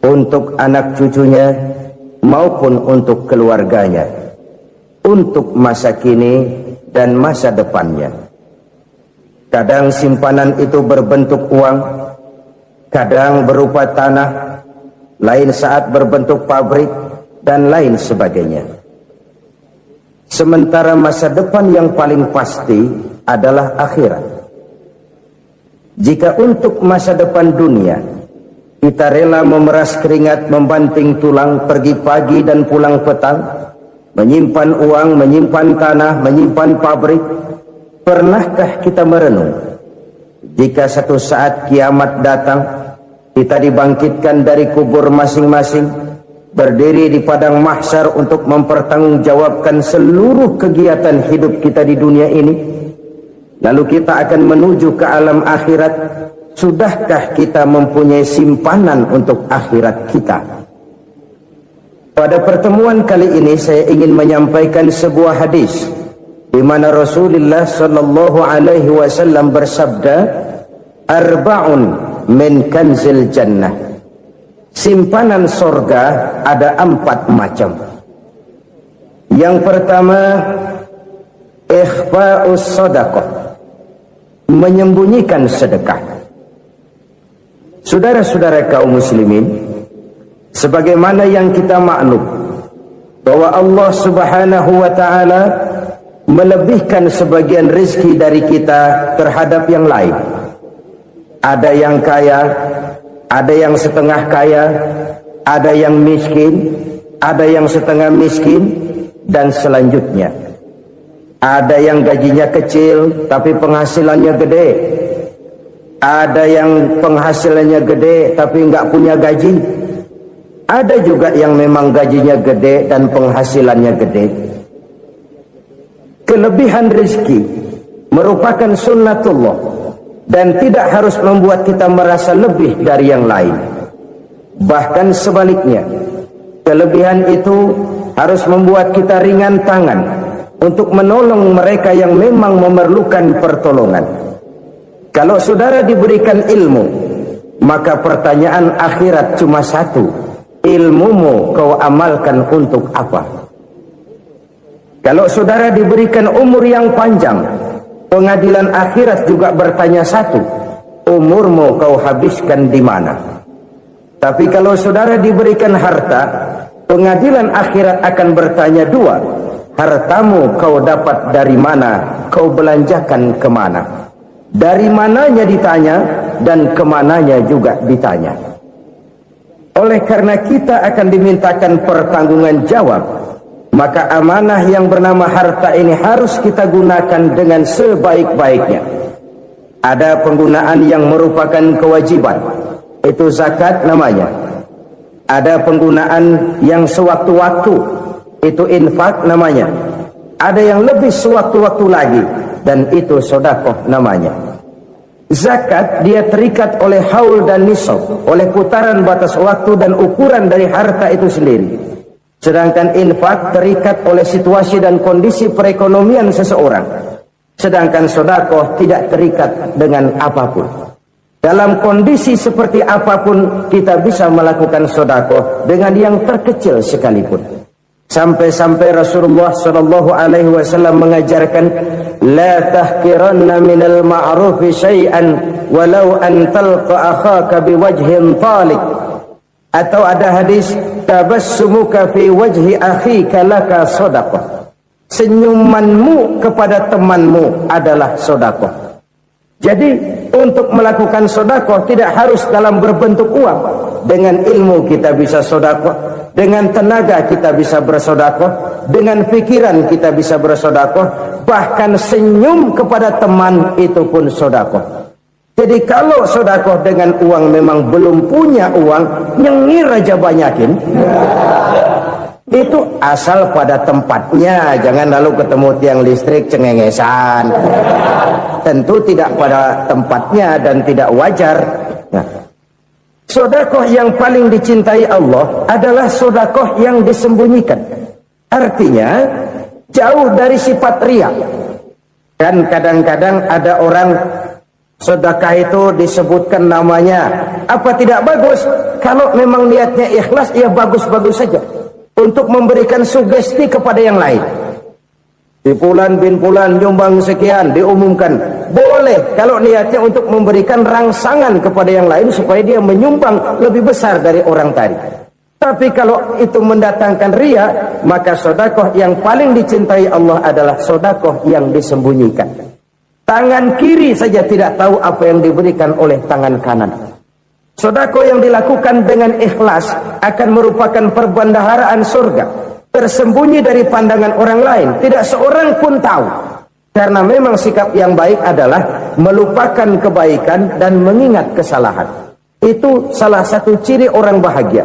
untuk anak cucunya maupun untuk keluarganya, untuk masa kini dan masa depannya. Kadang simpanan itu berbentuk uang, kadang berupa tanah, lain saat berbentuk pabrik, dan lain sebagainya. Sementara masa depan yang paling pasti adalah akhirat. Jika untuk masa depan dunia kita rela memeras keringat, membanting tulang, pergi pagi dan pulang petang, menyimpan uang, menyimpan tanah, menyimpan pabrik, pernahkah kita merenung jika satu saat kiamat datang, kita dibangkitkan dari kubur masing-masing, berdiri di padang mahsyar untuk mempertanggungjawabkan seluruh kegiatan hidup kita di dunia ini, lalu kita akan menuju ke alam akhirat. Sudahkah kita mempunyai simpanan untuk akhirat kita? Pada pertemuan kali ini saya ingin menyampaikan sebuah hadis di mana Rasulullah sallallahu alaihi wasallam bersabda, "Arba'un min kanzil jannah." Simpanan sorga ada 4 macam. Yang pertama, ikhfa'us sadaqah, menyembunyikan sedekah. Saudara-saudara kaum muslimin, sebagaimana yang kita maklum bahwa Allah Subhanahu wa taala melebihkan sebagian rezeki dari kita terhadap yang lain. Ada yang kaya, ada yang setengah kaya, ada yang miskin, ada yang setengah miskin, dan selanjutnya. Ada yang gajinya kecil tapi penghasilannya gede. Ada yang penghasilannya gede tapi nggak punya gaji. Ada juga yang memang gajinya gede dan penghasilannya gede. Kelebihan rezeki merupakan sunnatullah dan tidak harus membuat kita merasa lebih dari yang lain. Bahkan sebaliknya, kelebihan itu harus membuat kita ringan tangan untuk menolong mereka yang memang memerlukan pertolongan. Kalau saudara diberikan ilmu, maka pertanyaan akhirat cuma satu: ilmumu kau amalkan untuk apa? Kalau saudara diberikan umur yang panjang, pengadilan akhirat juga bertanya satu: umurmu kau habiskan di mana? Tapi kalau saudara diberikan harta, pengadilan akhirat akan bertanya dua: hartamu kau dapat dari mana? Kau belanjakan kemana? Dari mananya ditanya, dan kemananya juga ditanya. Oleh karena kita akan dimintakan pertanggungan jawab, maka amanah yang bernama harta ini harus kita gunakan dengan sebaik-baiknya. Ada penggunaan yang merupakan kewajiban, itu zakat namanya. Ada penggunaan yang sewaktu-waktu, itu infak namanya. Ada yang lebih sewaktu-waktu lagi, dan itu sedekah namanya. Zakat dia terikat oleh haul dan nisab, oleh putaran batas waktu dan ukuran dari harta itu sendiri. Sedangkan infak terikat oleh situasi dan kondisi perekonomian seseorang. Sedangkan sedekah tidak terikat dengan apapun. Dalam kondisi seperti apapun kita bisa melakukan sedekah dengan yang terkecil sekalipun. Sampai-sampai Rasulullah sallallahu alaihi wasallam mengajarkan, la tahqiranna minal ma'rufi syai'an walau an talqa akhaka biwajhin talik. Atau ada hadis, tabassumuka fi wajhi akhika laka shadaqah. Senyumanmu kepada temanmu adalah sedekah. Jadi untuk melakukan sedekah tidak harus dalam berbentuk uang. Dengan ilmu kita bisa sedekah, dengan tenaga kita bisa bersedekah, dengan pikiran kita bisa bersedekah, bahkan senyum kepada teman itu pun sedekah. Jadi kalau sedekah dengan uang memang belum punya uang, nyengir aja banyakin. Itu asal pada tempatnya, jangan lalu ketemu tiang listrik cengengesan. Tentu tidak pada tempatnya dan tidak wajar. Nah, sedekah yang paling dicintai Allah adalah sedekah yang disembunyikan. Artinya jauh dari sifat riya. Dan kadang-kadang ada orang Sedekah itu disebutkan namanya. Apa tidak bagus? Kalau memang niatnya ikhlas, ya bagus-bagus saja. Untuk memberikan sugesti kepada yang lain. Di bulan bin bulan nyumbang sekian, diumumkan. Boleh kalau niatnya untuk memberikan rangsangan kepada yang lain supaya dia menyumbang lebih besar dari orang tadi. Tapi kalau itu mendatangkan ria, maka sedekah yang paling dicintai Allah adalah sedekah yang disembunyikan. Tangan kiri saja tidak tahu apa yang diberikan oleh tangan kanan. Sedekah yang dilakukan dengan ikhlas akan merupakan perbendaharaan surga, tersembunyi dari pandangan orang lain, tidak seorang pun tahu. Karena memang sikap yang baik adalah melupakan kebaikan dan mengingat kesalahan. Itu salah satu ciri orang bahagia.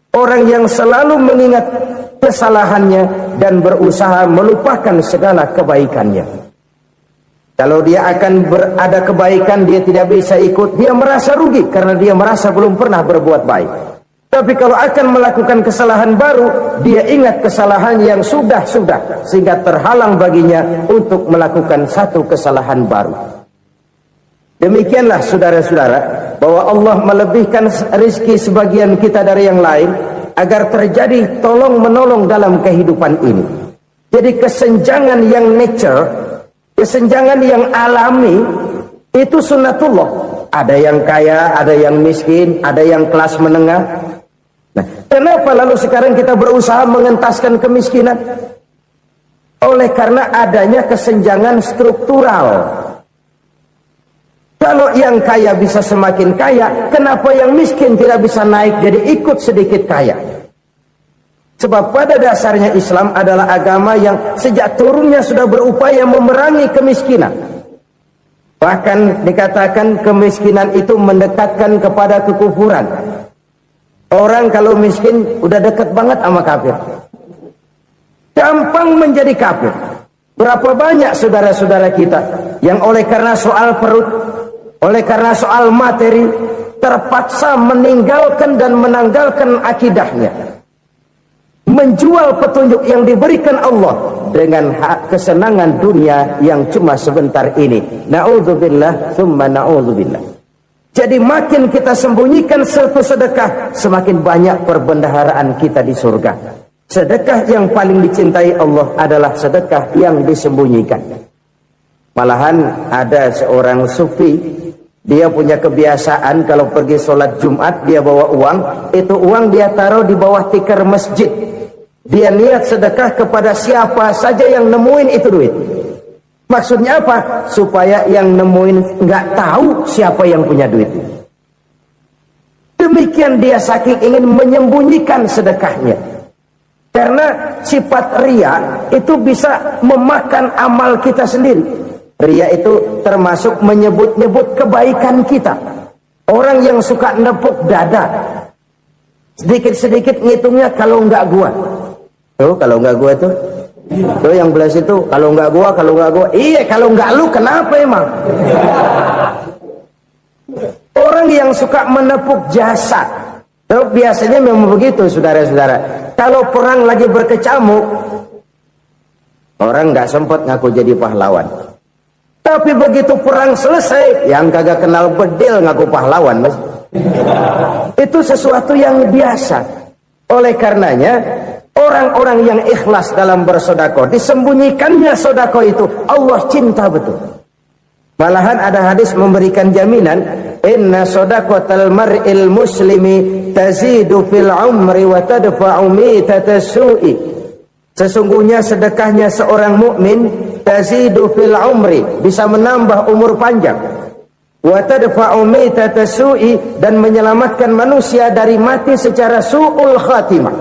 Orang yang selalu mengingat kesalahannya dan berusaha melupakan segala kebaikannya. Kalau dia akan berada kebaikan, dia tidak bisa ikut, dia merasa rugi karena dia merasa belum pernah berbuat baik. Tapi kalau akan melakukan kesalahan baru, dia ingat kesalahan yang sudah-sudah, sehingga terhalang baginya untuk melakukan satu kesalahan baru. Demikianlah saudara-saudara, bahwa Allah melebihkan rizki sebagian kita dari yang lain, agar terjadi tolong-menolong dalam kehidupan ini. Jadi kesenjangan yang nature, kesenjangan yang alami, itu sunnatullah. Ada yang kaya, ada yang miskin, ada yang kelas menengah. Nah, kenapa lalu sekarang kita berusaha mengentaskan kemiskinan? Oleh karena adanya kesenjangan struktural. Kalau yang kaya bisa semakin kaya, kenapa yang miskin tidak bisa naik jadi ikut sedikit kaya? Sebab pada dasarnya Islam adalah agama yang sejak turunnya sudah berupaya memerangi kemiskinan. Bahkan dikatakan kemiskinan itu mendekatkan kepada kekufuran. Orang kalau miskin udah dekat banget sama kafir. Gampang menjadi kafir. Berapa banyak saudara-saudara kita yang oleh karena soal perut, oleh karena soal materi, terpaksa meninggalkan dan menanggalkan akidahnya, menjual petunjuk yang diberikan Allah dengan kesenangan dunia yang cuma sebentar ini. Na'udzubillah, thumma na'udzubillah. Jadi makin kita sembunyikan satu sedekah, semakin banyak perbendaharaan kita di surga. Sedekah yang paling dicintai Allah adalah sedekah yang disembunyikan. Malahan ada seorang sufi, dia punya kebiasaan kalau pergi sholat Jumat dia bawa uang, itu uang dia taruh di bawah tikar masjid. Dia niat sedekah kepada siapa saja yang nemuin itu duit. Maksudnya apa? Supaya yang nemuin nggak tahu siapa yang punya duit. Demikian dia saking ingin menyembunyikan sedekahnya. Karena sifat ria itu bisa memakan amal kita sendiri. Ria itu termasuk menyebut-nyebut kebaikan kita. Orang yang suka nepuk dada, sedikit-sedikit ngitungnya kalau nggak gua. Tuh kalau nggak gua tuh yang belas itu kalau nggak gua. Iya kalau nggak lu kenapa emang? Orang yang suka menepuk jasa, tuh biasanya memang begitu saudara-saudara. Kalau perang lagi berkecamuk, orang nggak sempat ngaku jadi pahlawan. Tapi begitu perang selesai, yang kagak kenal bedil ngaku pahlawan, mas. Itu sesuatu yang biasa. Oleh karenanya, orang-orang yang ikhlas dalam bersedekah, disembunyikannya sedekah itu, Allah cinta betul. Malahan ada hadis memberikan jaminan, inna sedaqatal mar'il muslimi tazidu fil umri wa tadfa'u mitatas su'i. Sesungguhnya sedekahnya seorang mukmin tazidu fil umri, bisa menambah umur panjang, wa tadfa'u mitatas su'i, dan menyelamatkan manusia dari mati secara su'ul khatimah.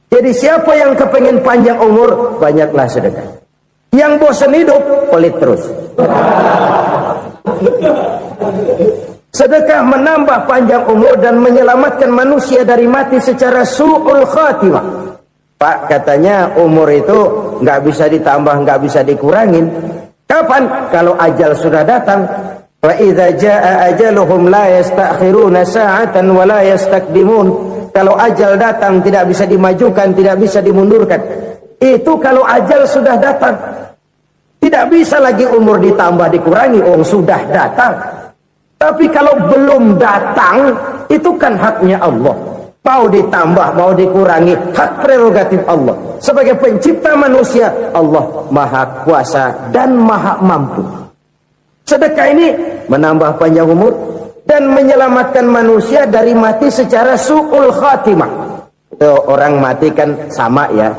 Jadi siapa yang kepengen panjang umur, banyaklah sedekah. Yang bosan hidup, pelit terus. Sedekah menambah panjang umur dan menyelamatkan manusia dari mati secara su'ul khatimah. Pak, katanya umur itu nggak bisa ditambah, nggak bisa dikurangin. Kapan? Kalau ajal sudah datang. Wa idza jaa ajaluhum la yastakhiruna sa'atan wa la yastakdimun. Kalau ajal datang tidak bisa dimajukan, tidak bisa dimundurkan. Itu kalau ajal sudah datang. Tidak bisa lagi umur ditambah dikurangi, sudah datang. Tapi kalau belum datang, itu kan haknya Allah. Mau ditambah, mau dikurangi, hak prerogatif Allah. Sebagai pencipta manusia, Allah maha kuasa dan maha mampu. Sedekah ini menambah panjang umur dan menyelamatkan manusia dari mati secara su'ul khatimah. Orang mati kan sama ya,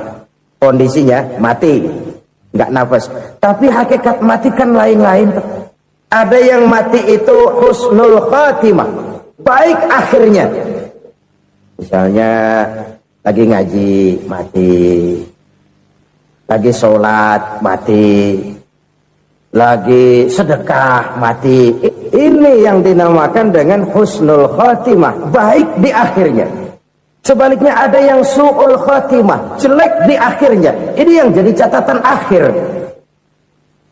kondisinya mati, nggak nafas. Tapi hakikat mati kan lain-lain. Ada yang mati itu husnul khatimah, baik akhirnya. Misalnya lagi ngaji mati, lagi sholat mati, lagi sedekah mati. Ini yang dinamakan dengan husnul khatimah, baik di akhirnya. Sebaliknya ada yang su'ul khatimah, jelek di akhirnya. Ini yang jadi catatan akhir.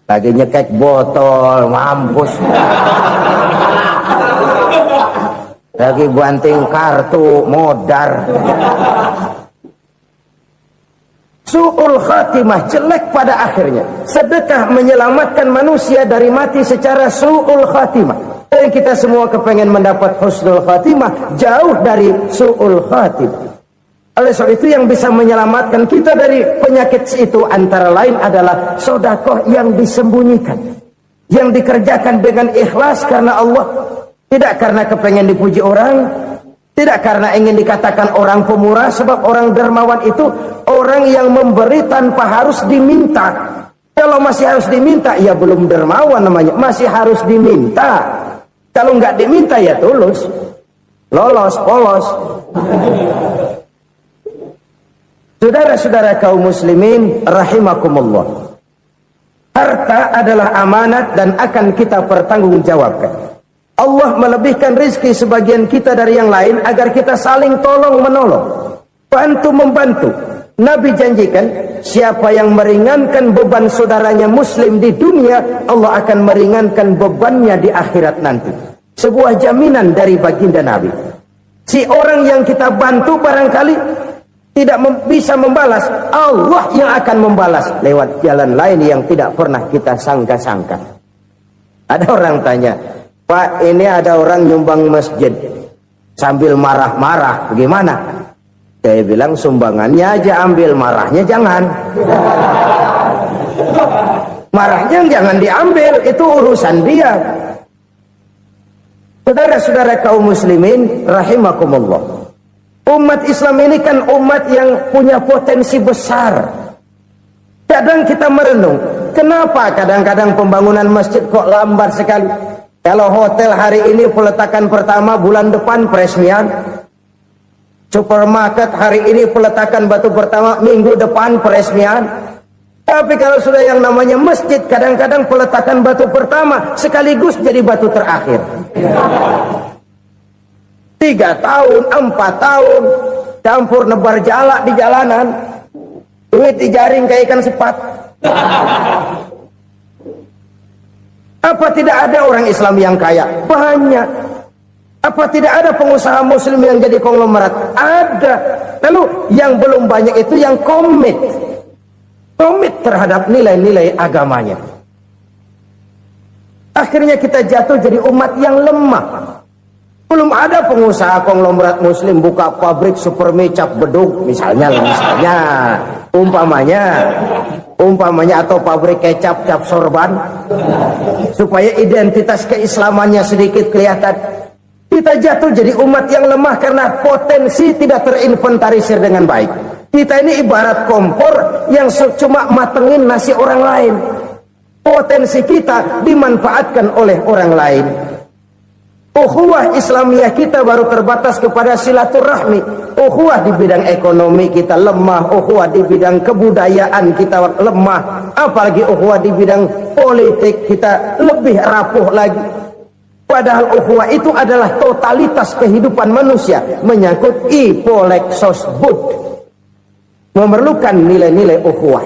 Lagi nyekek botol, mampus. Lagi banting kartu, modar. Su'ul khatimah, jelek pada akhirnya. Sedekah menyelamatkan manusia dari mati secara su'ul khatimah. Dan kita semua kepengen mendapat husnul khatimah, jauh dari su'ul khatimah. Oleh sebab itu yang bisa menyelamatkan kita dari penyakit itu antara lain adalah sedekah yang disembunyikan, yang dikerjakan dengan ikhlas karena Allah. Tidak karena kepengen dipuji orang, tidak karena ingin dikatakan orang pemurah, sebab orang dermawan itu orang yang memberi tanpa harus diminta. Kalau masih harus diminta, ya belum dermawan namanya, masih harus diminta. Kalau nggak diminta ya tulus, lolos, polos. Saudara-saudara kaum muslimin rahimakumullah, harta adalah amanat dan akan kita pertanggungjawabkan. Allah melebihkan rizki sebagian kita dari yang lain agar kita saling tolong menolong, bantu membantu. Nabi janjikan siapa yang meringankan beban saudaranya muslim di dunia, Allah akan meringankan bebannya di akhirat nanti. Sebuah jaminan dari baginda Nabi. Si orang yang kita bantu barangkali tidak bisa membalas, Allah yang akan membalas lewat jalan lain yang tidak pernah kita sangka-sangka. Ada orang tanya, Pak, ini ada orang nyumbang masjid sambil marah-marah, bagaimana? Saya bilang sumbangannya aja ambil, marahnya jangan. Marahnya jangan diambil, itu urusan dia. Saudara-saudara kaum muslimin rahimakumullah, umat Islam ini kan umat yang punya potensi besar. Kadang kita merenung, kenapa kadang-kadang pembangunan masjid kok lambat sekali? Kalau hotel hari ini peletakan pertama, bulan depan peresmian. Supermarket hari ini peletakan batu pertama, minggu depan peresmian. Tapi kalau sudah yang namanya masjid, kadang-kadang peletakan batu pertama sekaligus jadi batu terakhir. 3 tahun, 4 tahun, campur nebar jalak di jalanan, duit dijaring kayak ikan sepat. Apa tidak ada orang Islam yang kaya? Banyak. Apa tidak ada pengusaha muslim yang jadi konglomerat? Ada. Lalu yang belum banyak itu yang komit terhadap nilai-nilai agamanya. Akhirnya kita jatuh jadi umat yang lemah. Belum ada pengusaha konglomerat muslim buka pabrik supermi cap beduk misalnya umpamanya atau pabrik kecap cap sorban supaya identitas keislamannya sedikit kelihatan. Kita jatuh jadi umat yang lemah karena potensi tidak terinventarisir dengan baik. Kita ini ibarat kompor yang cuma matengin nasi orang lain. Potensi kita dimanfaatkan oleh orang lain. Ukhuwah Islamiyah kita baru terbatas kepada silaturahmi. Ukhuwah di bidang ekonomi kita lemah, ukhuwah di bidang kebudayaan kita lemah, apalagi ukhuwah di bidang politik kita lebih rapuh lagi. Padahal ukhuwah itu adalah totalitas kehidupan manusia, menyangkut ipolexos bud, memerlukan nilai-nilai ukhuwah.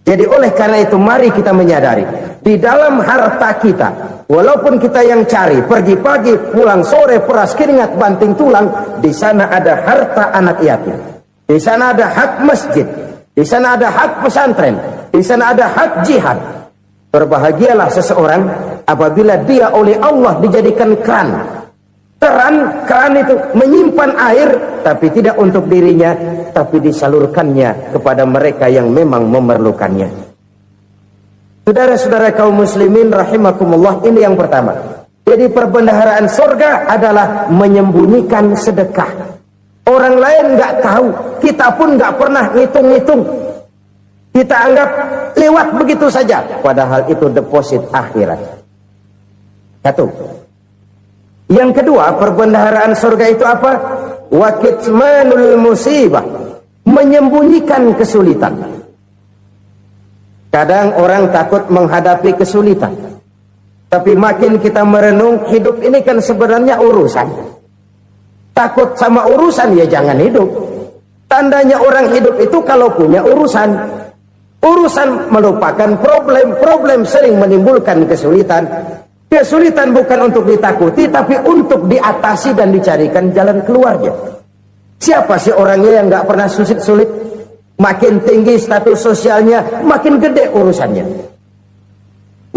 Jadi oleh karena itu mari kita menyadari, di dalam harta kita, walaupun kita yang cari, pergi pagi, pulang sore, peras keringat, banting tulang, di sana ada harta anak yatim, di sana ada hak masjid, di sana ada hak pesantren, Di sana ada hak jihad. Berbahagialah seseorang apabila dia oleh Allah dijadikan keran. Keran itu menyimpan air, tapi tidak untuk dirinya, tapi disalurkannya kepada mereka yang memang memerlukannya. Saudara-saudara kaum muslimin rahimakumullah, ini yang pertama. Jadi perbendaharaan surga adalah menyembunyikan sedekah. Orang lain nggak tahu, kita pun nggak pernah ngitung-ngitung. Kita anggap lewat begitu saja, padahal itu deposit akhirat. Satu. Yang kedua, perbendaharaan surga itu apa? Wa kitmanul musibah, menyembunyikan kesulitan. Kadang orang takut menghadapi kesulitan, tapi makin kita merenung, hidup ini kan sebenarnya urusan. Takut sama urusan, ya jangan hidup. Tandanya orang hidup itu kalau punya urusan. Urusan melupakan problem. Problem sering menimbulkan kesulitan. Kesulitan bukan untuk ditakuti, tapi untuk diatasi dan dicarikan jalan keluarnya. Siapa sih orangnya yang nggak pernah sulit-sulit? Makin tinggi status sosialnya, makin gede urusannya.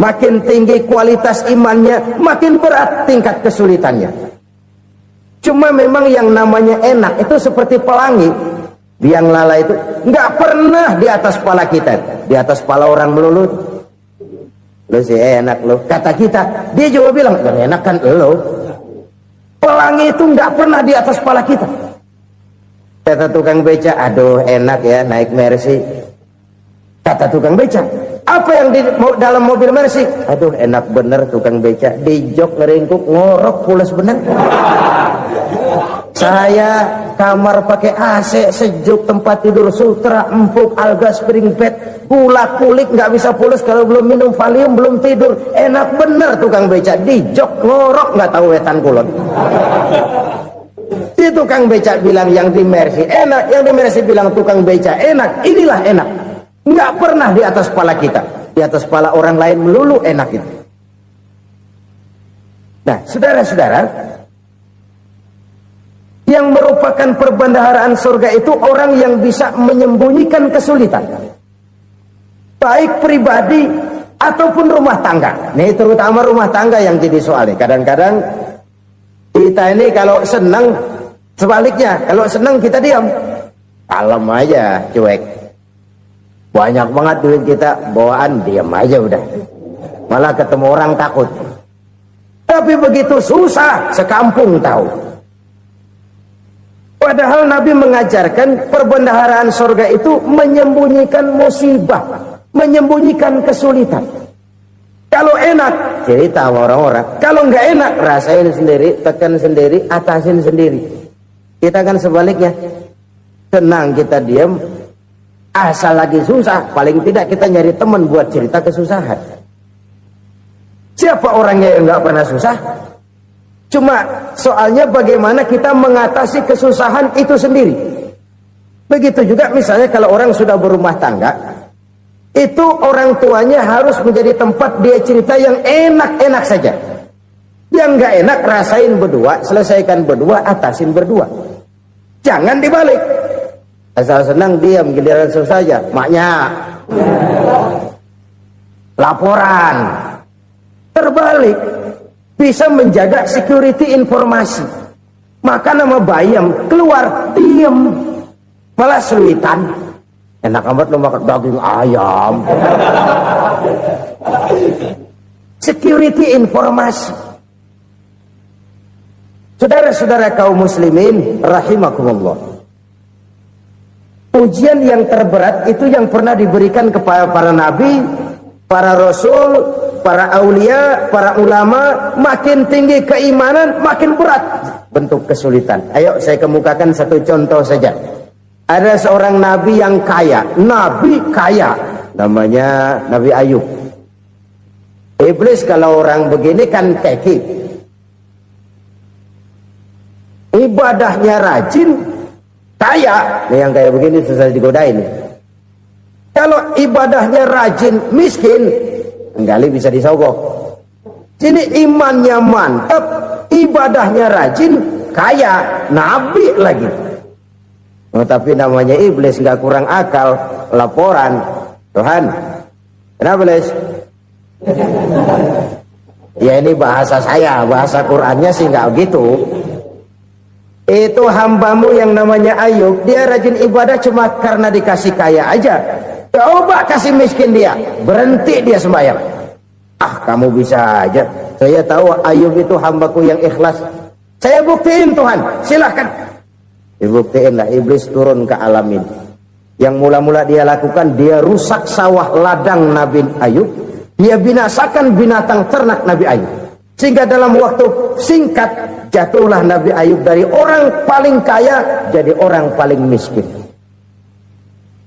Makin tinggi kualitas imannya, makin berat tingkat kesulitannya. Cuma memang yang namanya enak itu seperti pelangi. Biang lala itu nggak pernah di atas kepala kita, di atas kepala orang melulu. Lo sih enak lo, kata kita. Dia juga bilang yang enak kan lo. Pelangi itu nggak pernah di atas kepala kita. Kata tukang beca, aduh enak ya naik Mercy. Kata tukang beca, apa yang di dalam mobil Mercy? Aduh enak bener tukang beca, di jok ngeringkuk ngorok pulas bener. Saya kamar pakai AC, sejuk, tempat tidur sutra, empuk, alga, spring bed, gula kulik, nggak bisa pulas kalau belum minum Valium, belum tidur. Enak bener tukang beca, di jok ngorok nggak tahu wetan kulon. Si tukang beca bilang yang di Mercy enak, yang di Mercy bilang tukang beca enak. Inilah enak, nggak pernah di atas kepala kita, di atas kepala orang lain melulu enak itu. Nah, saudara-saudara, yang merupakan perbendaharaan surga itu orang yang bisa menyembunyikan kesulitan, baik pribadi ataupun rumah tangga. Nih terutama rumah tangga yang jadi soalnya. Kadang-kadang kita ini kalau senang, sebaliknya kalau senang kita diam, kalem aja, cuek. Banyak banget duit kita bawaan, diam aja udah. Malah ketemu orang takut. Tapi begitu susah, sekampung tahu. Padahal Nabi mengajarkan perbendaharaan surga itu menyembunyikan musibah, menyembunyikan kesulitan. Kalau enak, cerita sama orang-orang. Kalau nggak enak, rasain sendiri, tekan sendiri, atasin sendiri. Kita kan sebaliknya. Tenang kita diam, asal lagi susah, paling tidak kita nyari teman buat cerita kesusahan. Siapa orangnya yang nggak pernah susah? Cuma soalnya bagaimana kita mengatasi kesusahan itu sendiri. Begitu juga misalnya kalau orang sudah berumah tangga, itu orang tuanya harus menjadi tempat dia cerita yang enak-enak saja. Yang nggak enak rasain berdua, selesaikan berdua, atasin berdua. Jangan dibalik. Asal senang diam, giliran susah saja. Maknya laporan. Terbalik. Bisa menjaga security informasi. Maka nama bayam keluar diam, malah sulitan. Enak amat lo makan daging ayam. Security informasi. Saudara-saudara kaum muslimin rahimakumullah, ujian yang terberat itu yang pernah diberikan kepada para nabi, para rasul, para aulia, para ulama. Makin tinggi keimanan, makin berat bentuk kesulitan. Ayo saya kemukakan satu contoh saja. Ada seorang nabi yang kaya, nabi kaya, namanya Nabi Ayub. Iblis kalau orang begini kan keki, ibadahnya rajin, kaya. Nih yang kayak begini susah digodain. Kalau ibadahnya rajin, miskin, enggali bisa disogok. Sini imannya mantap, ibadahnya rajin, kaya, nabi lagi. Oh, tapi namanya iblis nggak kurang akal. Laporan, Tuhan, Kenapa Les? Ya ini bahasa saya, bahasa Qurannya sih nggak gitu. Itu hambamu yang namanya Ayub, dia rajin ibadah cuma karena dikasih kaya aja. Coba kasih miskin dia, berhenti dia sembahyang. Ah, kamu bisa aja. Saya tahu Ayub itu hambaku yang ikhlas. Saya buktiin Tuhan, silahkan. Dibuktiin lah, iblis turun ke alam ini. Yang mula-mula dia lakukan, dia rusak sawah ladang Nabi Ayub. Dia binasakan binatang ternak Nabi Ayub. Sehingga dalam waktu singkat, jatuhlah Nabi Ayub dari orang paling kaya, jadi orang paling miskin.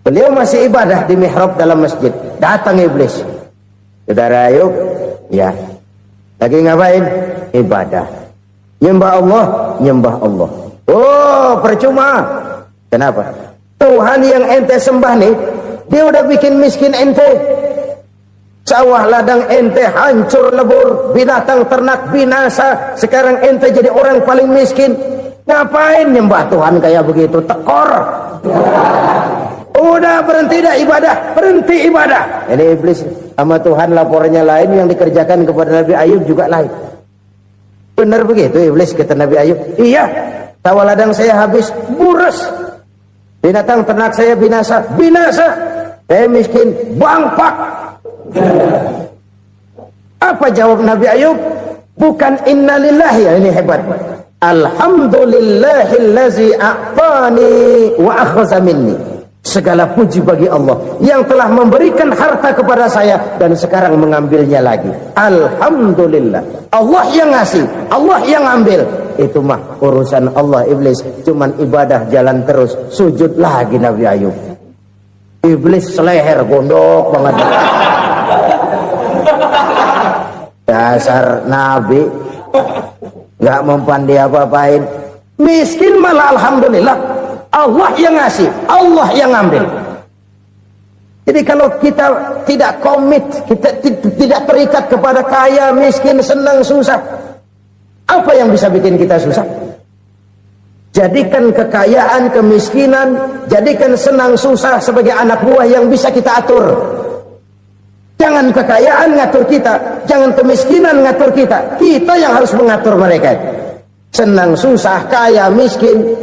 Beliau masih ibadah di mihrab dalam masjid. Datang iblis. Saudara Ayub, ya, lagi ngapain? Ibadah. Nyembah Allah, nyembah Allah. Oh, percuma. Kenapa? Tuhan yang ente sembah nih, dia udah bikin miskin ente. Sawah ladang ente hancur lebur, binatang ternak binasa. Sekarang ente jadi orang paling miskin. Ngapain nyembah Tuhan kayak begitu? Tekor. Udah berhenti dah ibadah, berhenti ibadah. Ini iblis sama Tuhan laporannya lain, yang dikerjakan kepada Nabi Ayub juga lain. Benar begitu iblis kata Nabi Ayub? Iya, sawah ladang saya habis, buras. Binatang ternak saya binasa, binasa. Saya miskin, bangpak. Apa jawab Nabi Ayub? Bukan innalillahi, ya ini hebat. Alhamdulillahillazi a'tani wa akhadha minni. Segala puji bagi Allah yang telah memberikan harta kepada saya dan sekarang mengambilnya lagi. Alhamdulillah. Allah yang ngasih, Allah yang ambil. Itu mah urusan Allah. Iblis cuman ibadah jalan terus, sujud lagi Nabi Ayub. Iblis seleher gondok banget. Dasar Nabi nggak mempan dia apa-apain. Miskin malah alhamdulillah. Allah yang ngasih, Allah yang ngambil. Jadi kalau kita tidak komit, kita tidak terikat kepada kaya, miskin, senang, susah, apa yang bisa bikin kita susah? Jadikan kekayaan, kemiskinan, jadikan senang, susah sebagai anak buah yang bisa kita atur. Jangan kekayaan ngatur kita, jangan kemiskinan ngatur kita. Kita yang harus mengatur mereka. Senang, susah, kaya, miskin,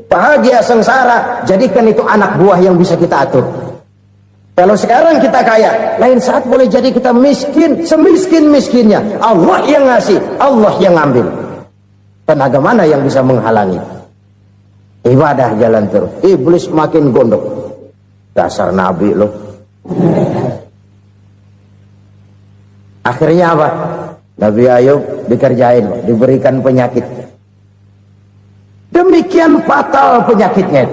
bahagia, sengsara, jadikan itu anak buah yang bisa kita atur. Kalau sekarang kita kaya, lain saat boleh jadi kita miskin, semiskin-miskinnya. Allah yang ngasih, Allah yang ngambil. Tenaga mana yang bisa menghalangi? Ibadah jalan terus. Iblis makin gondok. Dasar Nabi loh. Akhirnya apa? Nabi Ayub dikerjain, diberikan penyakit. Demikian fatal penyakitnya.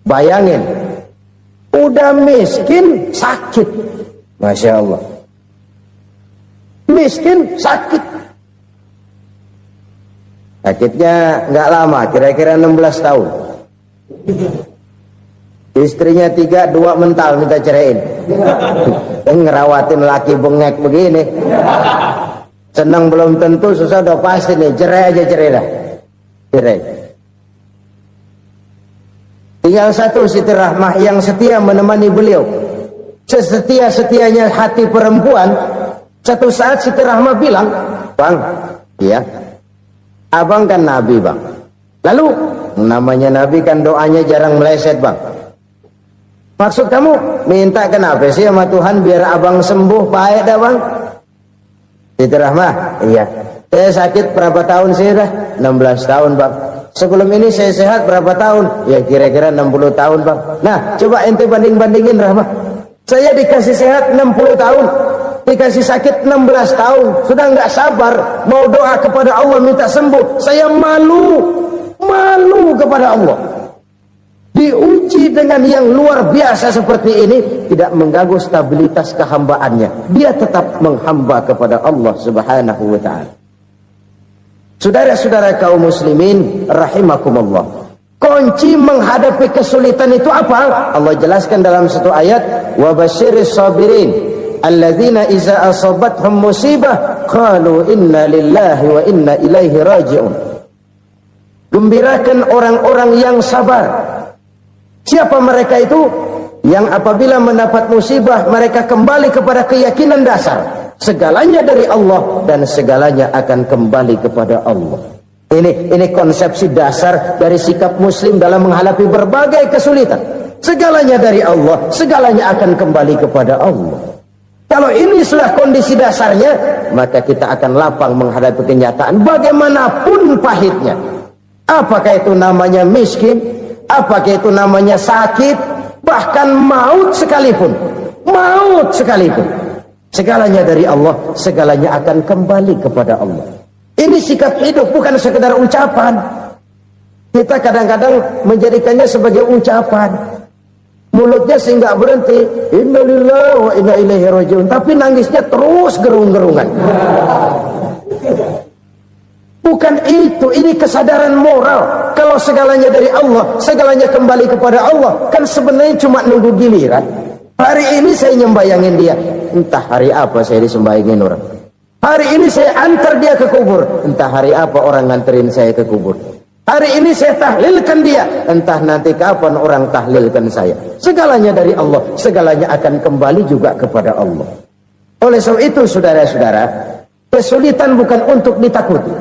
Bayangin, udah miskin sakit. Masya Allah. Miskin sakit. Sakitnya nggak lama, kira-kira 16 tahun. Istrinya 3, 2 mental minta ceraiin. Ngerawatin laki bengek begini. Senang belum tentu, susah udah pasti nih. Cerai aja, cerai dah. Cerai. Tinggal satu Siti Rahmah yang setia menemani beliau. Sesetia-setianya hati perempuan. Satu saat Siti Rahmah bilang, "Bang, iya, abang kan Nabi bang. Lalu namanya Nabi kan doanya jarang meleset bang. Maksud kamu minta kenapa sih sama Tuhan biar abang sembuh baik dah bang?" Siti Rahmah, iya. Saya sakit berapa tahun sih dah? 16 tahun bang. Sebelum ini saya sehat berapa tahun? Ya kira-kira 60 tahun bang. Nah coba ente banding-bandingin Rahmah. Saya dikasih sehat 60 tahun, dikasih sakit 16 tahun. Sudah nggak sabar mau doa kepada Allah minta sembuh. Saya malu kepada Allah. Diuji dengan yang luar biasa seperti ini, tidak mengganggu stabilitas kehambaannya. Dia tetap menghamba kepada Allah Subhanahu wa ta'ala. Saudara-saudara kaum muslimin rahimakumullah. Kunci menghadapi kesulitan itu apa? Allah jelaskan dalam satu ayat, wa basyiris sabirin alladzina iza asabathum musibah qalu inna lillahi wa inna ilaihi raji'un. Gembirakan orang-orang yang sabar. Siapa mereka itu? yang apabila mendapat musibah mereka kembali kepada keyakinan dasar segalanya dari Allah dan segalanya akan kembali kepada Allah. Ini konsepsi dasar dari sikap muslim dalam menghadapi berbagai kesulitan. Segalanya dari Allah, segalanya akan kembali kepada Allah. Kalau ini sudah kondisi dasarnya, maka kita akan lapang menghadapi kenyataan bagaimanapun pahitnya. Apakah itu namanya miskin, apakah itu namanya sakit, bahkan maut sekalipun. Maut sekalipun. Segalanya dari Allah, segalanya akan kembali kepada Allah. Ini sikap hidup, bukan sekedar ucapan. Kita kadang-kadang menjadikannya sebagai ucapan. Mulutnya sehingga berhenti, innalillahi wa inna ilaihi rajiun, tapi nangisnya terus gerung-gerungan. Bukan itu, ini kesadaran moral. Kalau segalanya dari Allah, segalanya kembali kepada Allah, kan sebenarnya cuma nunggu giliran. Hari ini saya nyembayangin dia, entah hari apa saya disembayangin orang. Hari ini saya antar dia ke kubur, entah hari apa orang nganterin saya ke kubur. Hari ini saya tahlilkan dia, entah nanti kapan orang tahlilkan saya. Segalanya dari Allah, segalanya akan kembali juga kepada Allah. Oleh sebab itu saudara-saudara, kesulitan bukan untuk ditakuti.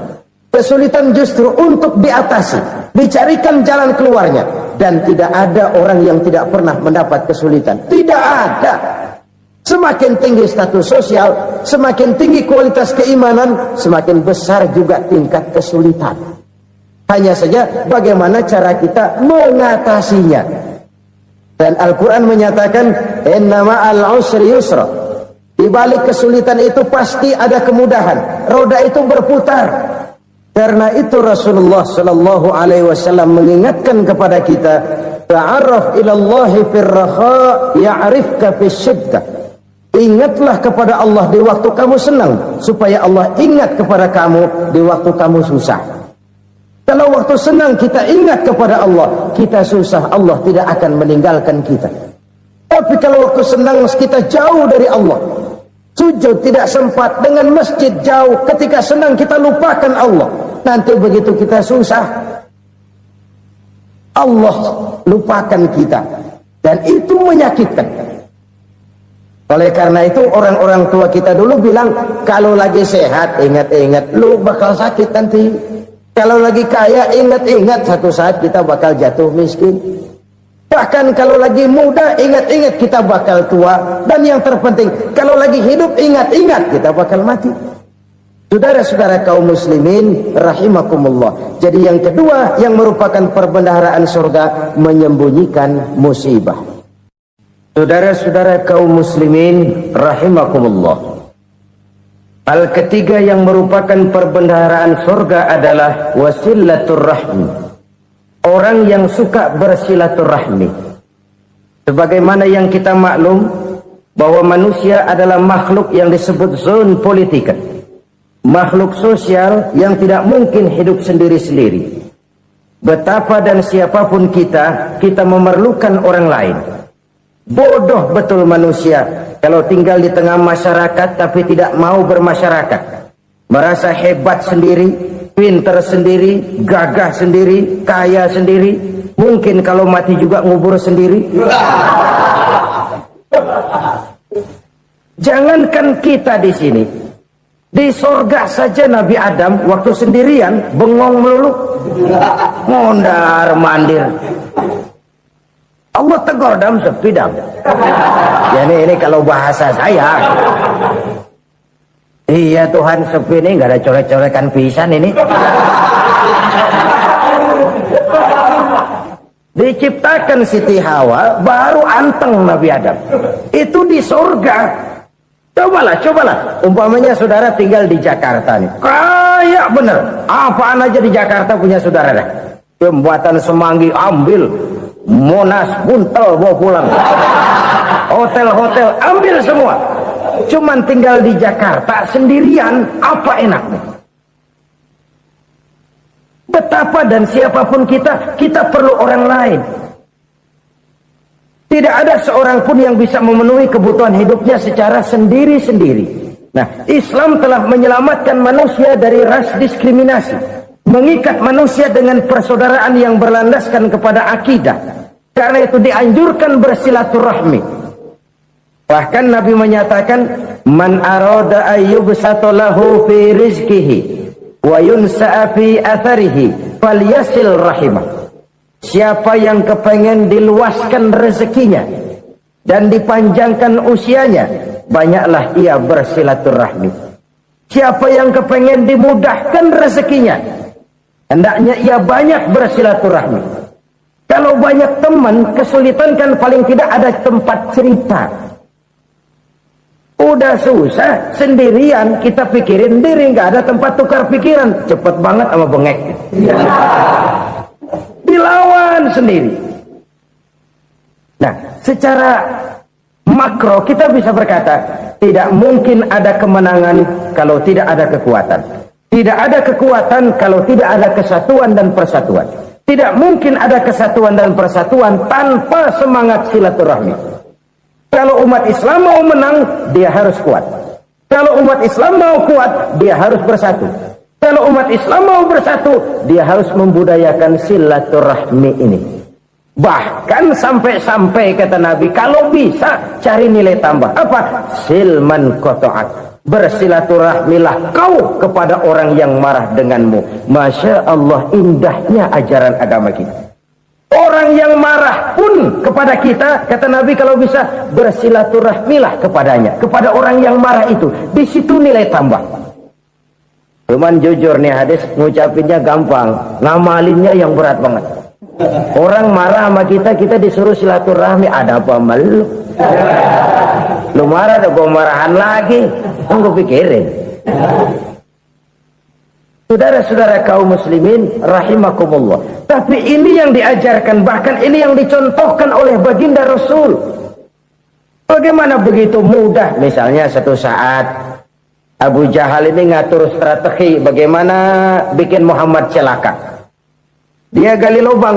Kesulitan justru untuk diatasi, dicarikan jalan keluarnya. Dan tidak ada orang yang tidak pernah mendapat kesulitan. Tidak ada. Semakin tinggi status sosial, semakin tinggi kualitas keimanan, semakin besar juga tingkat kesulitan. Hanya saja bagaimana cara kita mengatasinya. Dan Al-Quran menyatakan, inna ma'al usri yusra. Di balik kesulitan itu pasti ada kemudahan. Roda itu berputar. Karena itu Rasulullah sallallahu alaihi wasallam mengingatkan kepada kita, ta'arraf ilallahi firraha ya'rifka fisyiddah. Ingatlah kepada Allah di waktu kamu senang, supaya Allah ingat kepada kamu di waktu kamu susah. Kalau waktu senang kita ingat kepada Allah, kita susah, Allah tidak akan meninggalkan kita. Tapi kalau waktu senang kita jauh dari Allah, sujud tidak sempat, dengan masjid jauh, ketika senang kita lupakan Allah. Nanti begitu kita susah, Allah lupakan kita. Dan itu menyakitkan. Oleh karena itu orang-orang tua kita dulu bilang, kalau lagi sehat ingat-ingat lu bakal sakit nanti. Kalau lagi kaya ingat-ingat satu saat kita bakal jatuh miskin. Bahkan kalau lagi muda ingat-ingat kita bakal tua. Dan yang terpenting, kalau lagi hidup ingat-ingat kita bakal mati. Saudara-saudara kaum muslimin rahimakumullah. Jadi yang kedua yang merupakan perbendaharaan surga, menyembunyikan musibah. Saudara-saudara kaum muslimin rahimakumullah. Hal ketiga yang merupakan perbendaharaan surga adalah wasilaturrahmi. Orang yang suka bersilaturahmi. Sebagaimana yang kita maklum bahwa manusia adalah makhluk yang disebut zon politika. Makhluk sosial yang tidak mungkin hidup sendiri-sendiri. Betapa dan siapapun kita memerlukan orang lain. Bodoh betul manusia kalau tinggal di tengah masyarakat tapi tidak mau bermasyarakat. Merasa hebat sendiri, pinter sendiri, gagah sendiri, kaya sendiri. Mungkin kalau mati juga ngubur sendiri. Jangankan kita di sini, di sorga saja Nabi Adam waktu sendirian bengong melulu, mondar mandir. Allah tegur dam sepi dam. Ya ini kalau bahasa saya. Iya Tuhan, sepi ini nggak ada colek-colekan pisan ini. Diciptakan Siti Hawa baru anteng Nabi Adam. Itu di surga. Cobalah. Umpamanya saudara tinggal di Jakarta nih. Kayak bener. Apaan aja di Jakarta punya saudara dah. Jembatan Semanggi ambil. Monas, Buntel bawa pulang. Hotel-hotel ambil semua. Cuman tinggal di Jakarta sendirian, apa enaknya? Betapa dan siapapun kita perlu orang lain. Tidak ada seorang pun yang bisa memenuhi kebutuhan hidupnya secara sendiri-sendiri. Nah, Islam telah menyelamatkan manusia dari ras diskriminasi. Mengikat manusia dengan persaudaraan yang berlandaskan kepada akidah. Karena itu dianjurkan bersilaturahmi. Bahkan Nabi menyatakan, man arada ayyubsata lahu fi rizqihi wa yunsa'a fi atharihi falyasil rahimah. Siapa yang kepengen diluaskan rezekinya dan dipanjangkan usianya, banyaklah ia bersilaturahmi. Siapa yang kepengen dimudahkan rezekinya, hendaknya ia banyak bersilaturahmi. Kalau banyak teman, kesulitan kan paling tidak ada tempat cerita. Udah susah, sendirian kita pikirin diri, nggak ada tempat tukar pikiran. Cepet banget sama bengek. Dilawan sendiri. Nah, secara makro kita bisa berkata, tidak mungkin ada kemenangan kalau tidak ada kekuatan. Tidak ada kekuatan kalau tidak ada kesatuan dan persatuan. Tidak mungkin ada kesatuan dan persatuan tanpa semangat silaturahmi. Kalau umat Islam mau menang, dia harus kuat. Kalau umat Islam mau kuat, dia harus bersatu. Kalau umat Islam mau bersatu, dia harus membudayakan silaturahmi ini. Bahkan sampai-sampai kata Nabi, kalau bisa cari nilai tambah. Apa? Silman qata'at. Bersilaturahmilah kau kepada orang yang marah denganmu. Masya Allah, indahnya ajaran agama kita. Orang yang marah pun kepada kita, kata Nabi, kalau bisa bersilaturahmilah kepadanya, kepada orang yang marah itu. Di situ nilai tambah. Cuman jujur nih hadis, ngucapinnya gampang, ngamalinnya yang berat banget. Orang marah sama kita, kita disuruh silaturahmi, ada apa malu? Lu marah, ada gua marahan lagi. Tunggu pikirin. Saudara-saudara kaum muslimin rahimakumullah. Tapi ini yang diajarkan, bahkan ini yang dicontohkan oleh baginda Rasul. Bagaimana begitu mudah? Misalnya satu saat Abu Jahal ini ngatur strategi bagaimana bikin Muhammad celaka. Dia gali lubang di